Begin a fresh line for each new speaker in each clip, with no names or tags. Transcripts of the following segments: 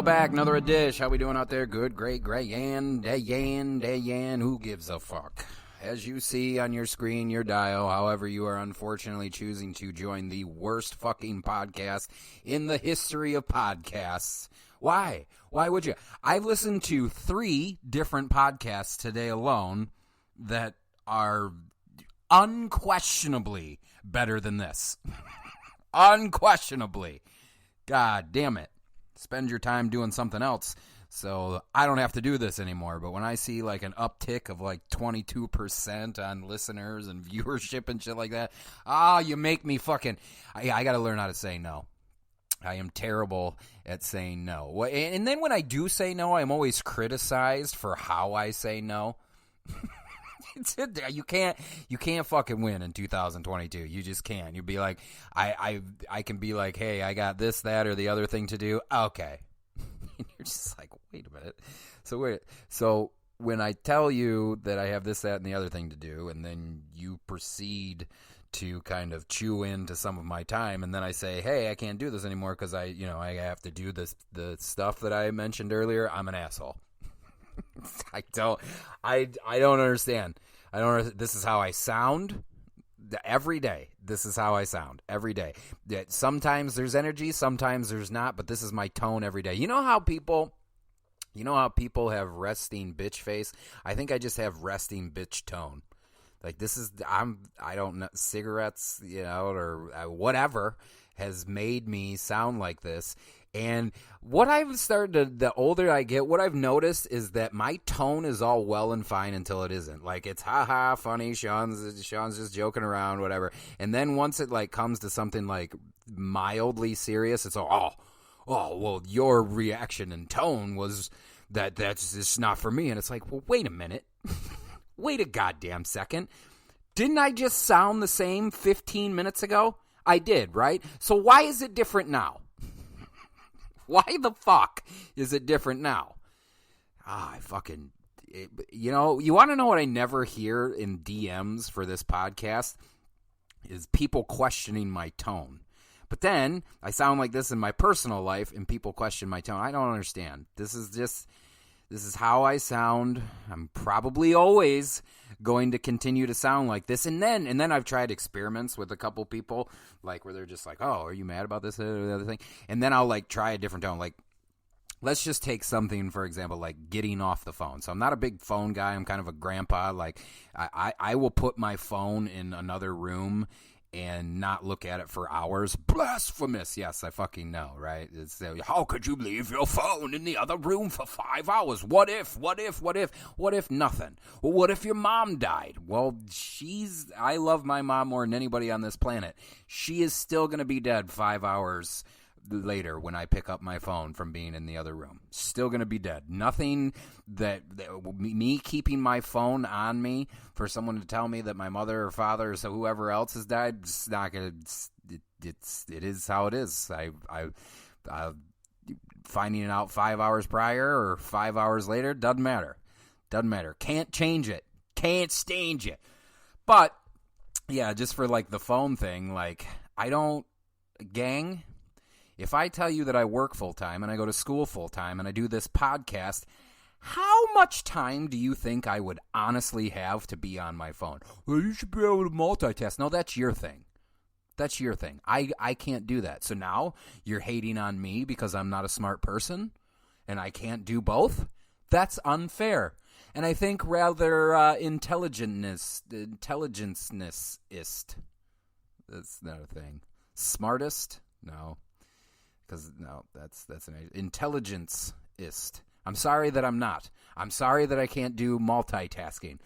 back, another dish. How we doing out there? Good, great, yan, who gives a fuck? As you see on your screen, your dial, however you are unfortunately choosing to join the worst fucking podcast in the history of podcasts. Why? Why would you? I've listened to 3 different podcasts today alone that are unquestionably better than this. Unquestionably. God damn it. Spend your time doing something else so I don't have to do this anymore. But when I see like an uptick of like 22% on listeners and viewership and shit like that, you make me fucking... I got to learn how to say no. I am terrible at saying no. And then when I do say no, I'm always criticized for how I say no. You can't fucking win in 2022. You just can't. You'd be like, I can be like, hey, I got this, that, or the other thing to do. Okay. And you're just like, wait a minute. So when I tell you that I have this, that, and the other thing to do, and then you proceed to kind of chew into some of my time, and then I say, hey, I can't do this anymore because I have to do the stuff that I mentioned earlier, I'm an asshole. I don't understand. This is how I sound every day. This is how I sound every day. Sometimes there's energy, sometimes there's not, but this is my tone every day. You know how people have resting bitch face? I think I just have resting bitch tone. Like I don't know, cigarettes, or whatever has made me sound like this. And what I've started the older I get, what I've noticed is that my tone is all well and fine until it isn't. Like, it's ha-ha, funny, Sean's just joking around, whatever. And then once it, like, comes to something, like, mildly serious, it's all, well, your reaction and tone was that's just not for me. And it's like, well, wait a minute. Wait a goddamn second. Didn't I just sound the same 15 minutes ago? I did, right? So why is it different now? Why the fuck is it different now? You want to know what I never hear in DMs for this podcast? Is people questioning my tone. But then I sound like this in my personal life and people question my tone. I don't understand. This is how I sound. I'm probably always going to continue to sound like this. And then I've tried experiments with a couple people, like, where they're just like, oh, are you mad about this or the other thing? And then I'll, like, try a different tone. Like, let's just take something, for example, like getting off the phone. So I'm not a big phone guy. I'm kind of a grandpa. Like, I will put my phone in another room and not look at it for hours. Blasphemous. Yes, I fucking know, right? It's how could you leave your phone in the other room for 5 hours? What if nothing? Well, what if your mom died? Well, I love my mom more than anybody on this planet. She is still going to be dead 5 hours later when I pick up my phone from being in the other room. Still going to be dead. Nothing that me keeping my phone on me for someone to tell me that my mother or father or whoever else has died, it's not going to, it is how it is. I finding it out 5 hours prior or 5 hours later, doesn't matter. Can't change it. Can't change it. But yeah, just for like the phone thing, like gang, if I tell you that I work full-time and I go to school full-time and I do this podcast, how much time do you think I would honestly have to be on my phone? Well, you should be able to multitask. No, that's your thing. That's your thing. I can't do that. So now you're hating on me because I'm not a smart person and I can't do both? That's unfair. And I think rather intelligence-ist. That's not a thing. Smartest? No. Because, no, that's an intelligence-ist. I'm sorry that I'm not. I'm sorry that I can't do multitasking.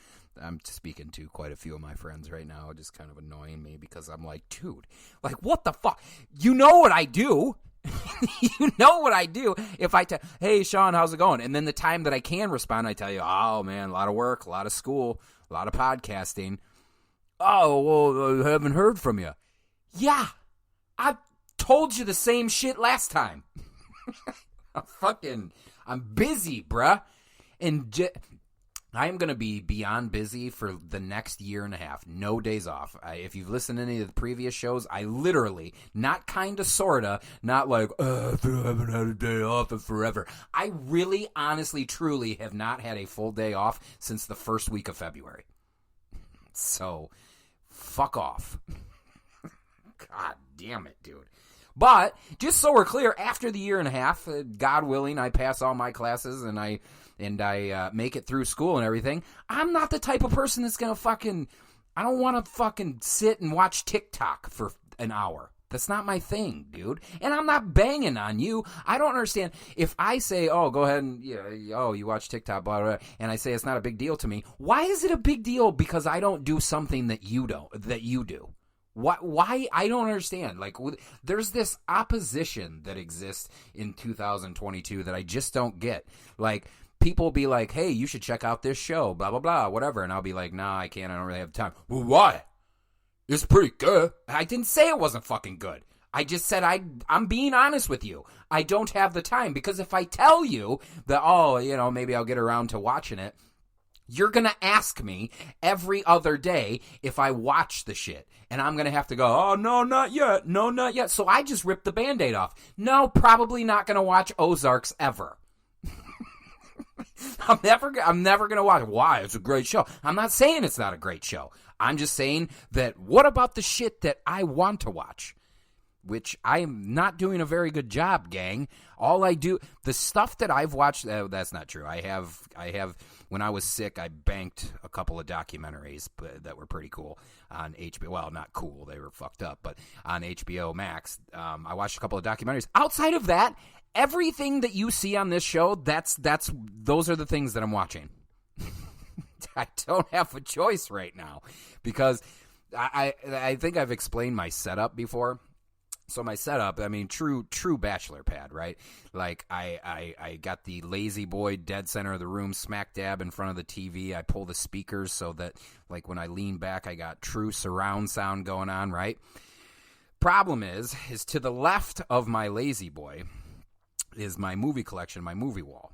I'm speaking to quite a few of my friends right now, just kind of annoying me because I'm like, dude, like, what the fuck? You know what I do. You know what I do. If I tell, hey, Sean, how's it going? And then the time that I can respond, I tell you, oh, man, a lot of work, a lot of school, a lot of podcasting. Oh, well, I haven't heard from you. Yeah, I told you the same shit last time. I'm busy, bruh. And I am going to be beyond busy for the next year and a half. No days off. If you've listened to any of the previous shows, I literally, not kind of, sort of, not like, I haven't had a day off in forever. I really, honestly, truly have not had a full day off since the first week of February. So, fuck off. God damn it, dude. But, just so we're clear, after the year and a half, God willing, I pass all my classes and I make it through school and everything, I'm not the type of person that's going to I don't want to fucking sit and watch TikTok for an hour. That's not my thing, dude. And I'm not banging on you. I don't understand. If I say, oh, go ahead and, you watch TikTok, blah, blah, blah, and I say it's not a big deal to me, why is it a big deal because I don't do something that you do? Why? I don't understand. Like, there's this opposition that exists in 2022 that I just don't get. Like, people be like, hey, you should check out this show, blah, blah, blah, whatever. And I'll be like, nah, I can't. I don't really have time. Well, why? It's pretty good. I didn't say it wasn't fucking good. I just said I'm being honest with you. I don't have the time. Because if I tell you that, maybe I'll get around to watching it, you're going to ask me every other day if I watch the shit. And I'm going to have to go, oh, no, not yet. No, not yet. So I just ripped the Band-Aid off. No, probably not going to watch Ozarks ever. I'm never going to watch it. Why? It's a great show. I'm not saying it's not a great show. I'm just saying that what about the shit that I want to watch? Which I am not doing a very good job, gang. All I do, the stuff that I've watched, that's not true. I have, when I was sick, I banked a couple of documentaries that were pretty cool on HBO. Well, not cool, they were fucked up, but on HBO Max, I watched a couple of documentaries. Outside of that, everything that you see on this show, those are the things that I'm watching. I don't have a choice right now because I think I've explained my setup before. So my setup, I mean, true bachelor pad, right? Like I got the lazy boy dead center of the room, smack dab in front of the TV. I pull the speakers so that, like, when I lean back, I got true surround sound going on, right? Problem is to the left of my lazy boy is my movie collection, my movie wall.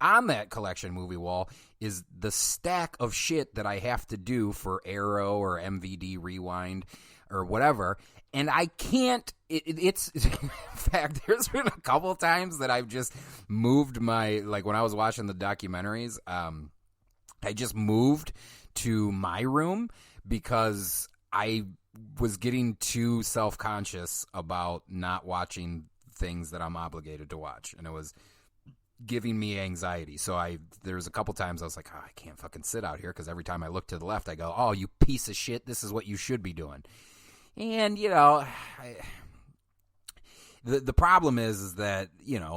On that collection movie wall is the stack of shit that I have to do for Arrow or MVD Rewind or whatever. And I can't, it's, in fact, there's been a couple times that I've just moved like when I was watching the documentaries, I just moved to my room because I was getting too self-conscious about not watching things that I'm obligated to watch. And it was giving me anxiety. So there was a couple times I was like, oh, I can't fucking sit out here because every time I look to the left, I go, oh, you piece of shit, this is what you should be doing. And, the problem is that,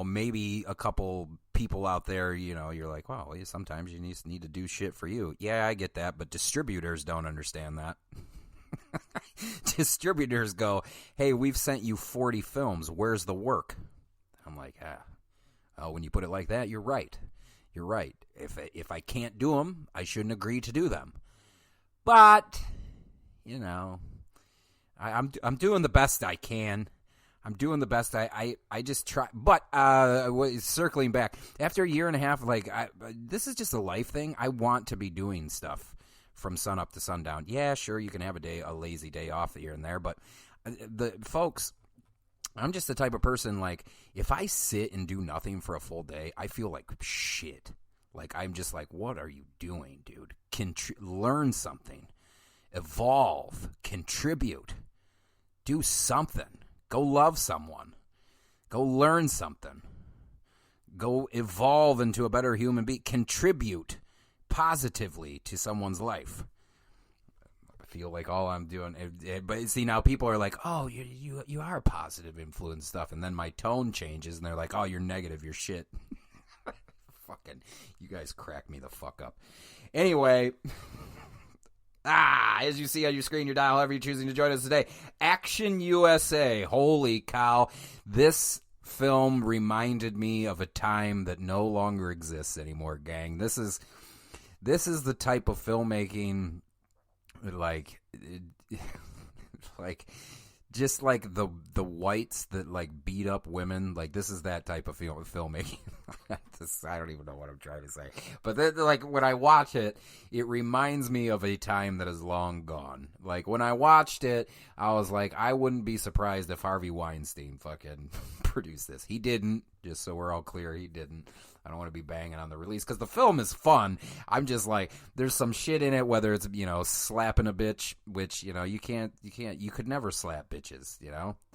maybe a couple people out there, you're like, well, sometimes you need to do shit for you. Yeah, I get that, but distributors don't understand that. Distributors go, hey, we've sent you 40 films. Where's the work? I'm like, when you put it like that, you're right. You're right. If I can't do them, I shouldn't agree to do them. But, I'm doing the best I can. I'm doing the best I just try. But circling back, after a year and a half, this is just a life thing. I want to be doing stuff from sun up to sundown. Yeah, sure, you can have a lazy day off here and there, but folks, I'm just the type of person, like, if I sit and do nothing for a full day, I feel like shit. Like, I'm just like, what are you doing, dude? Learn something. Evolve. Contribute. Do something. Go love someone. Go learn something. Go evolve into a better human being. Contribute positively to someone's life. I feel like all I'm doing, but see, now people are like, oh, you are a positive influence stuff, and then my tone changes, and they're like, oh, you're negative, you're shit. Fucking, you guys crack me the fuck up. Anyway, as you see on your screen, your dial, however you're choosing to join us today, Action USA. Holy cow. This film reminded me of a time that no longer exists anymore, gang. This is the type of filmmaking, like just like the whites that like beat up women, like this is that type of filmmaking. I don't even know what I'm trying to say, but like when I watch it, it reminds me of a time that is long gone. Like when I watched it, I was like, I wouldn't be surprised if Harvey Weinstein fucking produced this. He didn't. Just so we're all clear, he didn't. I don't want to be banging on the release because the film is fun. I'm just like, there's some shit in it, whether it's, slapping a bitch, which, you could never slap bitches,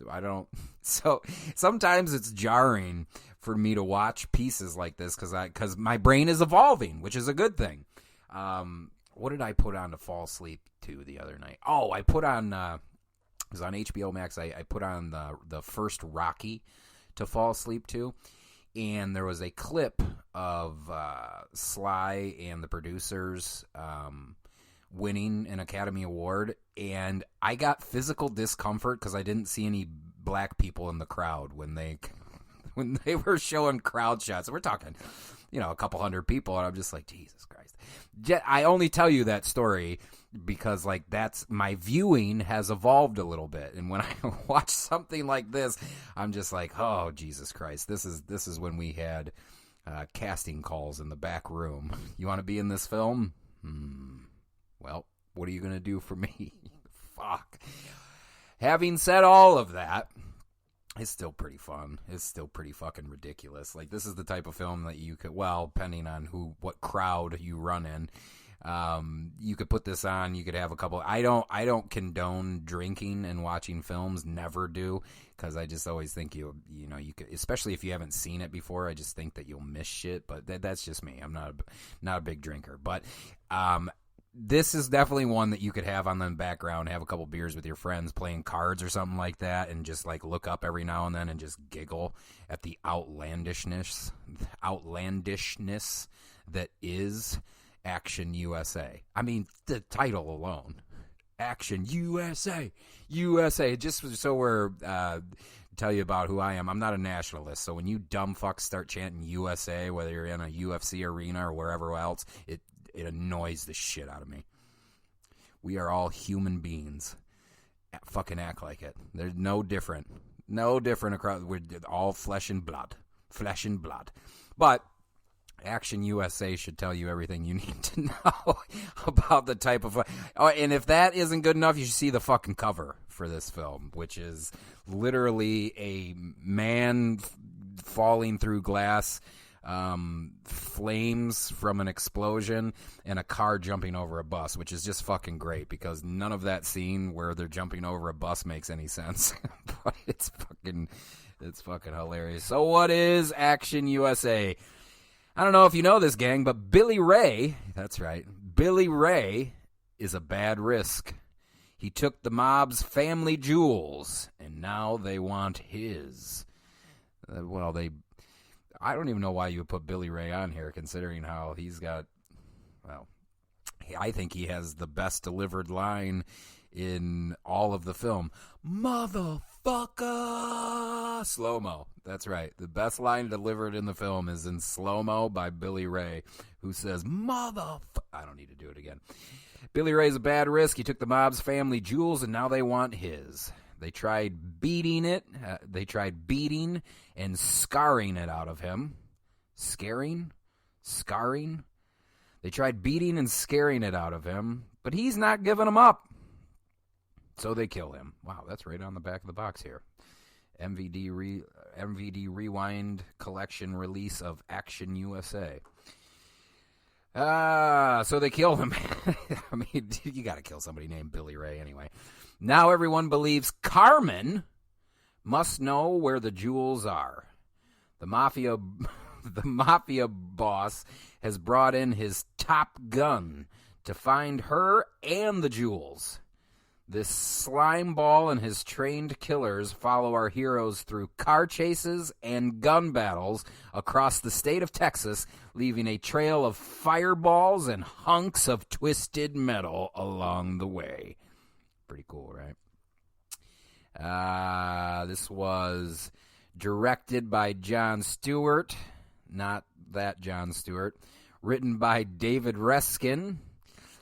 I don't. So sometimes it's jarring for me to watch pieces like this because my brain is evolving, which is a good thing. What did I put on to fall asleep to the other night? Oh, I put on, it was on HBO Max. I put on the first Rocky to fall asleep to. And there was a clip of Sly and the producers winning an Academy Award, and I got physical discomfort because I didn't see any black people in the crowd when they were showing crowd shots. We're talking, a couple hundred people, and I'm just like, Jesus Christ. I only tell you that story because like that's my viewing has evolved a little bit, and when I watch something like this, I'm just like, oh Jesus Christ, this is when we had casting calls in the back room. You want to be in this film? Well, what are you gonna do for me? Fuck. Having said all of that, it's still pretty fun. It's still pretty fucking ridiculous. Like this is the type of film that you could, well, depending on what crowd you run in. You could put this on. You could have a couple. I don't condone drinking and watching films. Never do, because I just always think you could, especially if you haven't seen it before. I just think that you'll miss shit. But that's just me. I'm not a big drinker. But this is definitely one that you could have on the background, have a couple beers with your friends, playing cards or something like that, and just like look up every now and then and just giggle at the outlandishness that is Action USA. I mean, the title alone, Action USA, USA. Just so we're tell you about who I am. I'm not a nationalist, so when you dumb fucks start chanting USA, whether you're in a UFC arena or wherever else, it annoys the shit out of me. We are all human beings. Fucking act like it. There's no different across. We're all flesh and blood. But Action USA should tell you everything you need to know about the type of. Oh, and if that isn't good enough, you should see the fucking cover for this film, which is literally a man falling through glass, flames from an explosion, and a car jumping over a bus, which is just fucking great because none of that scene where they're jumping over a bus makes any sense. But it's fucking hilarious. So what is Action USA? I don't know if you know this, gang, but Billy Ray, that's right, Billy Ray is a bad risk. He took the mob's family jewels, and now they want his. I don't even know why you would put Billy Ray on here, considering how he's got, I think he has the best delivered line in all of the film. Motherfucker! Slow-mo. That's right. The best line delivered in the film is in slow-mo by Billy Ray, who says, I don't need to do it again. Billy Ray's a bad risk. He took the mob's family jewels, and now they want his. They tried beating and scarring it out of him. Scarring? They tried beating and scaring it out of him, but he's not giving them up. So they kill him. Wow, that's right on the back of the box here. MVD Rewind Collection release of Action USA. So they kill him. I mean, you got to kill somebody named Billy Ray anyway. Now everyone believes Carmen must know where the jewels are. The mafia boss has brought in his top gun to find her and the jewels. This slime-balll and his trained killers follow our heroes through car chases and gun battles across the state of Texas, leaving a trail of fireballs and hunks of twisted metal along the way. Pretty cool, right? This was directed by Jon Stewart, not that Jon Stewart. Written by David Reskin,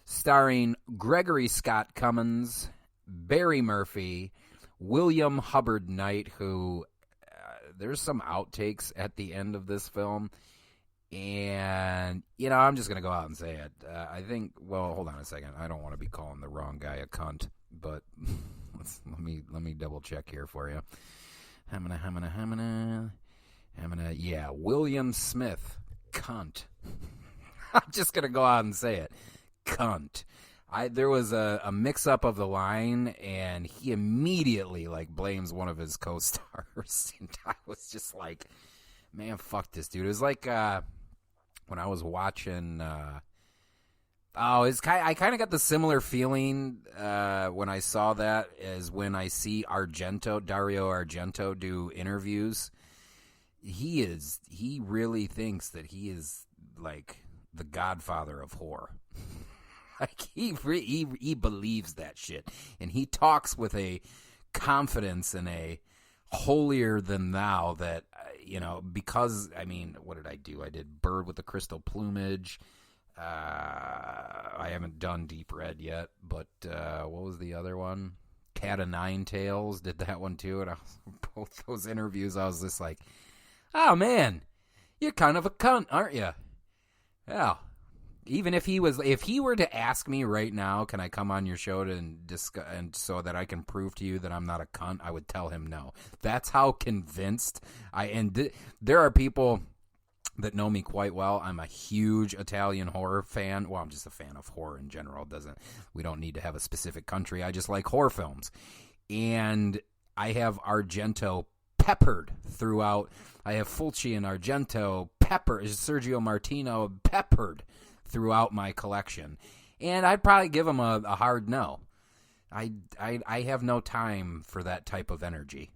starring Gregory Scott Cummins, Barry Murphy, William Hubbard Knight, who there's some outtakes at the end of this film. And, I'm just going to go out and say it. I think, well, hold on a second. I don't want to be calling the wrong guy a cunt, but let me double check here for you. Yeah, William Smith, cunt. I'm just going to go out and say it. Cunt. There was a mix-up of the line, and he immediately, blames one of his co-stars. And I was just like, man, fuck this dude. It was like when I was watching... I kind of got the similar feeling when I saw that as when I see Dario Argento do interviews. He really thinks that he is like the godfather of horror. Like he believes that shit, and he talks with a confidence and a holier than thou that because what did I do? I did Bird with the Crystal Plumage. I haven't done Deep Red yet, but what was the other one? Cat o' Nine Tails, did that one too. And both those interviews, I was just like, oh man, you're kind of a cunt, aren't you? Yeah. Even if he were to ask me right now, can I come on your show and so that I can prove to you that I'm not a cunt, I would tell him no. That's how convinced there are people that know me quite well. I'm a huge Italian horror fan. Well, I'm just a fan of horror in general. We don't need to have a specific country. I just like horror films. And I have Argento peppered throughout. I have Fulci and Argento Sergio Martino peppered throughout my collection. And I'd probably give him a hard no. I have no time for that type of energy.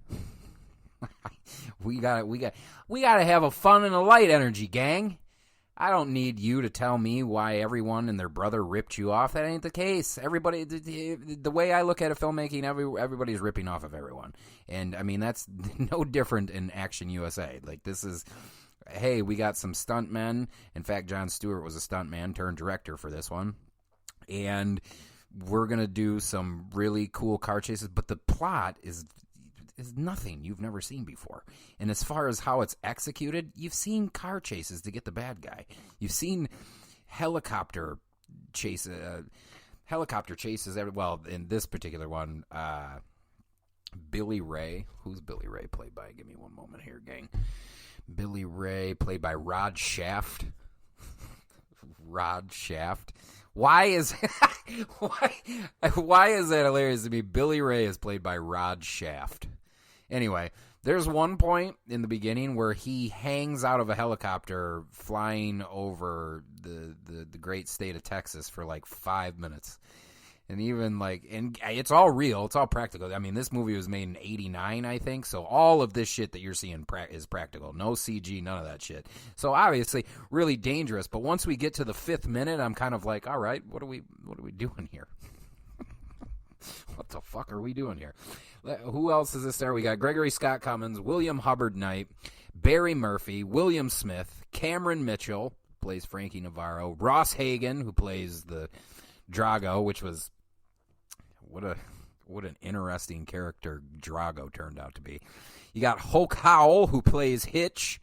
We gotta have a fun and a light energy, gang. I don't need you to tell me why everyone and their brother ripped you off. That ain't the case. Everybody, the way I look at filmmaking, everybody's ripping off of everyone. And that's no different in Action USA. Like this is, hey, we got some stuntmen. In fact, Jon Stewart was a stuntman turned director for this one. And we're gonna do some really cool car chases, but the plot is nothing you've never seen before. And as far as how it's executed, you've seen car chases to get the bad guy. You've seen helicopter chases. Well, in this particular one, Billy Ray. Who's Billy Ray played by? Give me one moment here, gang. Billy Ray played by Rod Shaft. Rod Shaft. Why is that hilarious to me? Billy Ray is played by Rod Shaft. Anyway, there's one point in the beginning where he hangs out of a helicopter flying over the great state of Texas for 5 minutes. And and it's all real. It's all practical. This movie was made in 1989, I think. So all of this shit that you're seeing is practical. No CG, none of that shit. So obviously really dangerous. But once we get to the 5th minute, I'm kind of like, all right, what are we doing here? What the fuck are we doing here? Who else is this there? We got Gregory Scott Cummins, William Hubbard Knight, Barry Murphy, William Smith, Cameron Mitchell, plays Frankie Navarro, Ross Hagen, who plays the Drago, which was what an interesting character Drago turned out to be. You got Hoke Howell, who plays Hitch,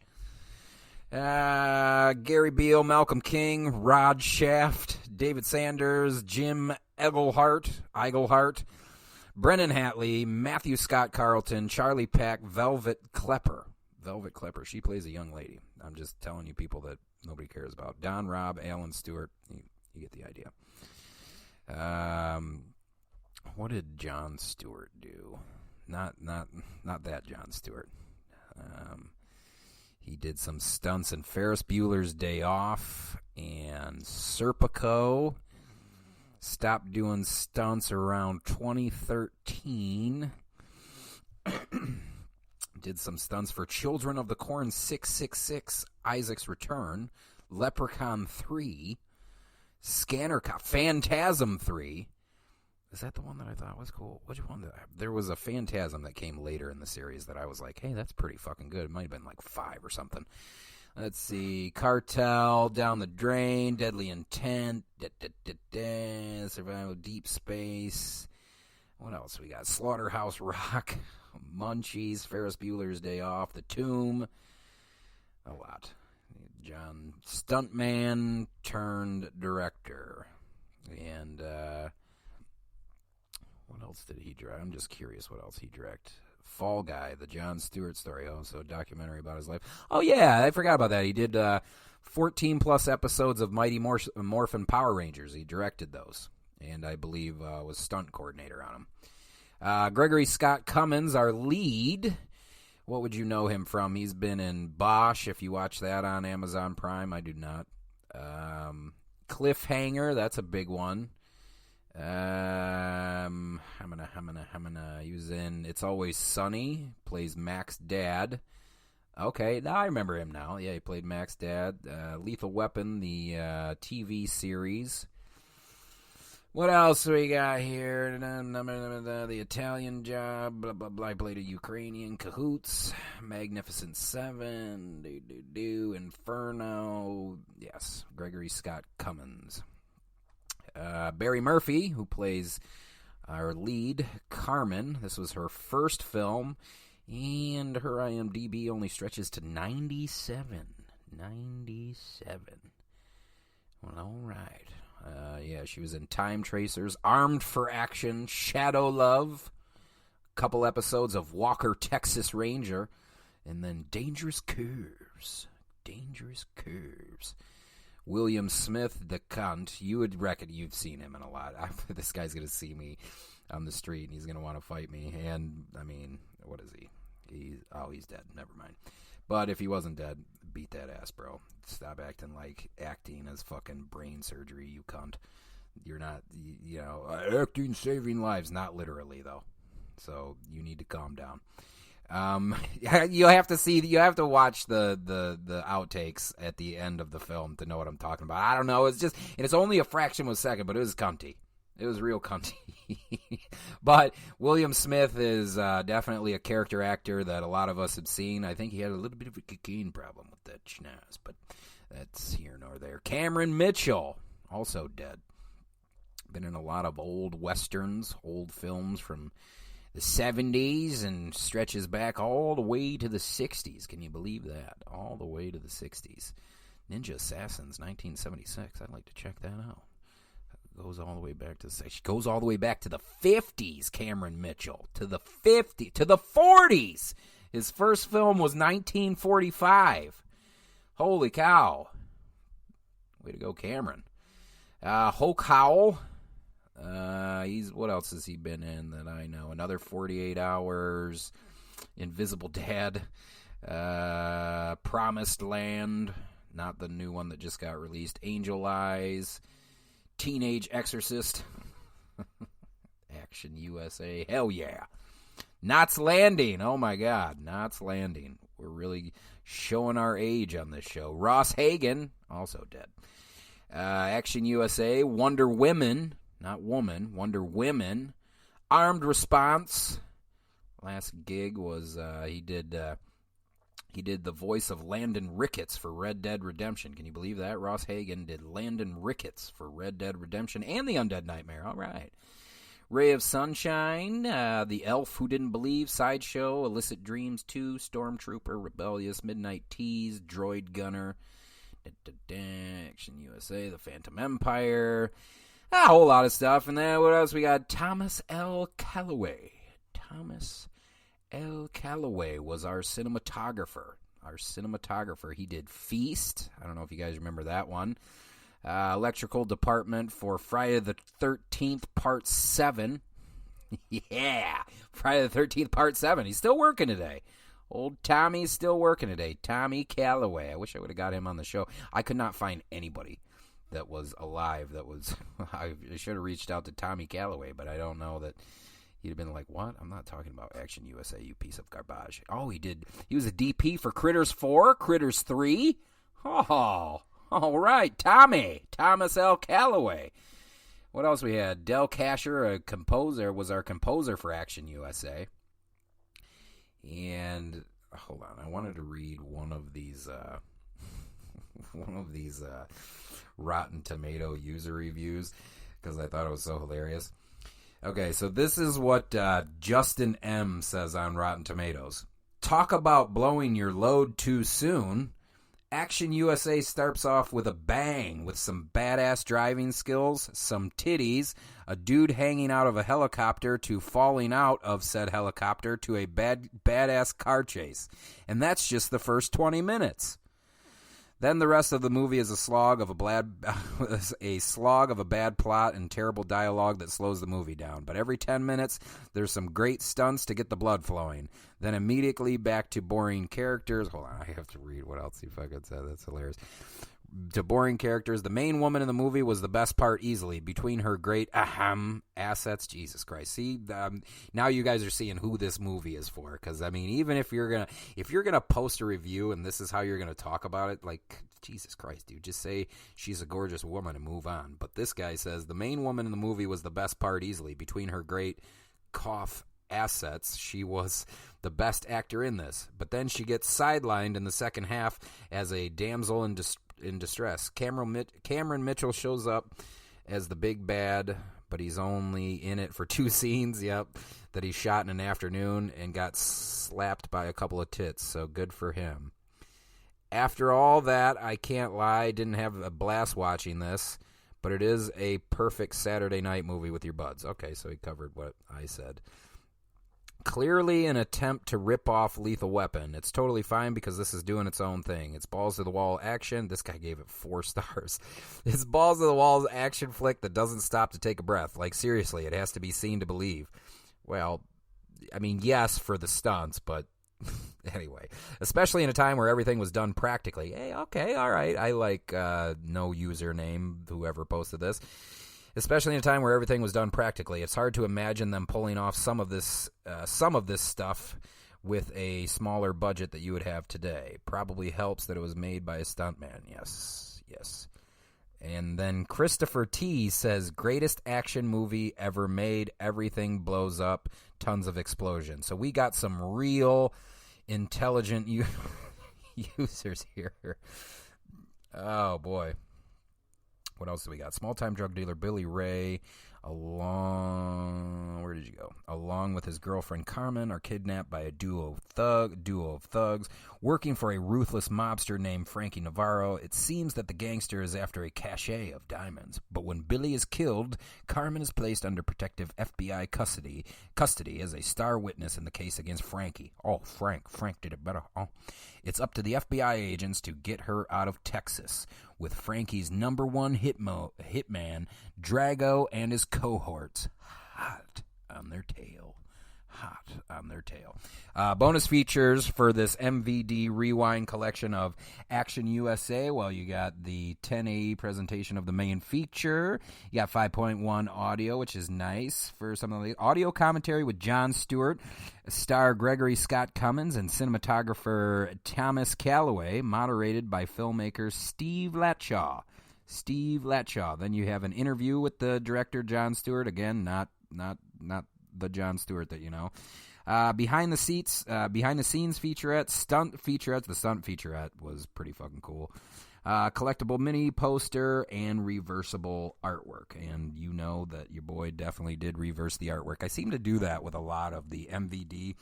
Gary Beale, Malcolm King, Rod Shaft, David Sanders, Jim Eigelhart, Brennan Hatley, Matthew Scott Carlton, Charlie Pack, Velvet Klepper. She plays a young lady. I'm just telling you people that nobody cares about. Don Robb, Alan Stewart. You get the idea. What did Jon Stewart do? Not that Jon Stewart. He did some stunts in Ferris Bueller's Day Off and Serpico. Stopped doing stunts around 2013. Did some stunts for Children of the Corn 666, Isaac's Return, Leprechaun 3, Scanner Cop, Phantasm 3. Is that the one that I thought was cool? Which one? There was a Phantasm that came later in the series that I was like, hey, that's pretty fucking good. It might have been 5 or something. Let's see. Cartel, Down the Drain, Deadly Intent, Survival Deep Space. What else we got? Slaughterhouse Rock, Munchies, Ferris Bueller's Day Off, The Tomb. A lot. John, stuntman turned director. And what else did he direct? I'm just curious what else he directed. Fall Guy, the Jon Stewart story. Oh, so a documentary about his life. Oh, yeah, I forgot about that. He did 14-plus episodes of Mighty Morphin Power Rangers. He directed those. And I believe was stunt coordinator on him. Gregory Scott Cummins, our lead. What would you know him from? He's been in Bosch, if you watch that on Amazon Prime. I do not. Cliffhanger, that's a big one. He was in It's Always Sunny, plays Mac's dad. Okay, now I remember him now. Yeah, he played Mac's dad. Lethal Weapon, the TV series. What else we got here? The Italian Job, blah, blah, blah. I played a Ukrainian, Cahoots, Magnificent Seven, Inferno. Yes, Gregory Scott Cummins. Barri Murphy, who plays our lead, Carmen. This was her first film, and her IMDb only stretches to 97. 97. Well, all right. Yeah, she was in Time Tracers, Armed for Action, Shadow Love, a couple episodes of Walker, Texas Ranger, and then Dangerous Curves. Dangerous Curves. William Smith, the cunt. You would reckon you've seen him in a lot. This guy's going to see me on the street, and he's going to want to fight me. And, I mean, what is he? He's dead. Never mind. But if he wasn't dead, beat that ass, bro. Stop acting like acting is fucking brain surgery, you cunt. You're not, acting saving lives. Not literally, though. So you need to calm down. You have to watch the outtakes at the end of the film to know what I'm talking about. I don't know. It's only a fraction of a second, but it was cunty. It was real cunty. But William Smith is definitely a character actor that a lot of us have seen. I think he had a little bit of a cocaine problem with that schnoz, but that's here nor there. Cameron Mitchell, also dead. Been in a lot of old westerns, old films from the 70s and stretches back all the way to the 60s. Can you believe that? All the way to the 60s. Ninja Assassins, 1976. I'd like to check that out. Goes all the way back to she goes all the way back to the 50s, Cameron Mitchell. To the 40s. His first film was 1945. Holy cow. Way to go, Cameron. Hoke Howell. What else has he been in that I know? Another 48 Hours, Invisible Dad, Promised Land, not the new one that just got released, Angel Eyes, Teenage Exorcist, Action U.S.A. Hell yeah. Knots Landing. Oh my God, Knots Landing. We're really showing our age on this show. Ross Hagen, also dead. Action USA, Wonder Women. Not woman, Wonder Women. Armed Response. Last gig was he did the voice of Landon Ricketts for Red Dead Redemption. Can you believe that? Ross Hagen did Landon Ricketts for Red Dead Redemption and The Undead Nightmare. All right. Ray of Sunshine, The Elf Who Didn't Believe, Sideshow, Illicit Dreams 2, Stormtrooper, Rebellious, Midnight Tease, Droid Gunner, Action USA, The Phantom Empire. A whole lot of stuff. And then what else we got? Thomas L. Callaway. Thomas L. Callaway was our cinematographer. He did Feast. I don't know if you guys remember that one. Electrical Department for Friday the 13th Part 7. Yeah. Friday the 13th Part 7. He's still working today. Old Tommy's still working today. Tommy Callaway. I wish I would have got him on the show. I could not find anybody that was alive that was I should have reached out to Tommy Callaway, but I don't know that he'd have been like, what? I'm not talking about Action USA, you piece of garbage. Oh, he was a DP for Critters 4, Critters 3. Oh, all right, Thomas L. Callaway. What else we had? Del Casher, was our composer for Action USA. And hold on, I wanted to read one of these Rotten Tomato user reviews because I thought it was so hilarious. Okay, so this is what Justin M. says on Rotten Tomatoes. Talk about blowing your load too soon. Action USA starts off with a bang, with some badass driving skills, some titties, a dude hanging out of a helicopter to falling out of said helicopter to a badass car chase. And that's just the first 20 minutes. Then the rest of the movie is a slog of a bad plot and terrible dialogue that slows the movie down. But every 10 minutes, there's some great stunts to get the blood flowing. Then immediately back to boring characters. Hold on, I have to read what else he fucking said. That's hilarious. To boring characters. The main woman in the movie was the best part easily. Between her great assets. Jesus Christ. See, now you guys are seeing who this movie is for. Because, I mean, even if you're gonna post a review and this is how you're going to talk about it, like, Jesus Christ, dude. Just say she's a gorgeous woman and move on. But this guy says the main woman in the movie was the best part easily. Between her great assets, she was the best actor in this. But then she gets sidelined in the second half as a damsel in distress. Cameron Mitchell shows up as the big bad, but he's only in it for 2 scenes, that he shot in an afternoon and got slapped by a couple of tits, so good for him. After all that, I can't lie, didn't have a blast watching this, but it is a perfect Saturday night movie with your buds. Okay, so he covered what I said. Clearly an attempt to rip off Lethal Weapon. It's totally fine because this is doing its own thing. It's balls-to-the-wall action. This guy gave it 4 stars. It's balls-to-the-wall action flick that doesn't stop to take a breath. Like, seriously, it has to be seen to believe. Well, I mean, yes, for the stunts, but anyway. Especially in a time where everything was done practically. Hey, okay, all right. I like no username, whoever posted this. Especially in a time where everything was done practically. It's hard to imagine them pulling off some of this stuff with a smaller budget that you would have today. Probably helps that it was made by a stuntman. Yes. And then Christopher T says, greatest action movie ever made. Everything blows up. Tons of explosions. So we got some real intelligent users here. Oh, boy. What else do we got? Small-time drug dealer Billy Ray, where did you go? Along with his girlfriend Carmen, are kidnapped by a duo of thugs working for a ruthless mobster named Frankie Navarro. It seems that the gangster is after a cache of diamonds, but when Billy is killed, Carmen is placed under protective FBI custody as a star witness in the case against Frankie. Oh, Frank did it better. Oh. It's up to the FBI agents to get her out of Texas, with Frankie's number one hitman, Drago, and his cohorts hot on their tail. Bonus features for this MVD Rewind collection of Action USA. Well, you got the 1080 presentation of the main feature. You got 5.1 audio, which is nice for some of the audio commentary with Jon Stewart, star Gregory Scott Cummins, and cinematographer Thomas Callaway, moderated by filmmaker Steve Latshaw. Then you have an interview with the director Jon Stewart. Again, not the Jon Stewart that you know. Behind the scenes featurette, stunt featurette. The stunt featurette was pretty fucking cool. Collectible mini poster and reversible artwork. And you know that your boy definitely did reverse the artwork. I seem to do that with a lot of the MVD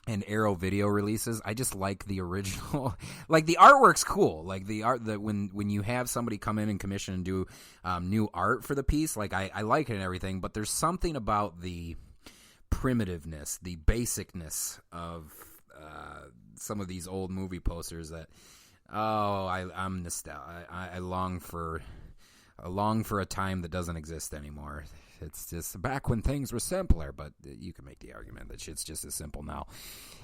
and Arrow video releases. I just like the original. Like, the artwork's cool. Like, the art that when you have somebody come in and commission and do new art for the piece, like, I like it and everything, but there's something about the primitiveness, the basicness of some of these old movie posters that I'm nostalgic. I long for a time that doesn't exist anymore. It's just back when things were simpler, but you can make the argument that shit's just as simple now.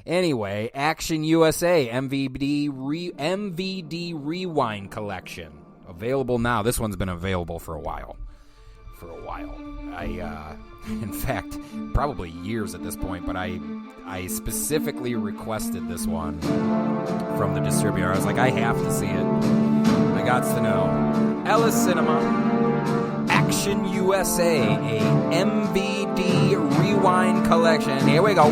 Anyway, Action USA MVD Rewind Collection, available now. This one's been available for a while. In fact, probably years at this point, but I specifically requested this one from the distributor. I was like, I have to see it. I gots to know. Ellis Cinema, Action USA, a MVD Rewind Collection. Here we go.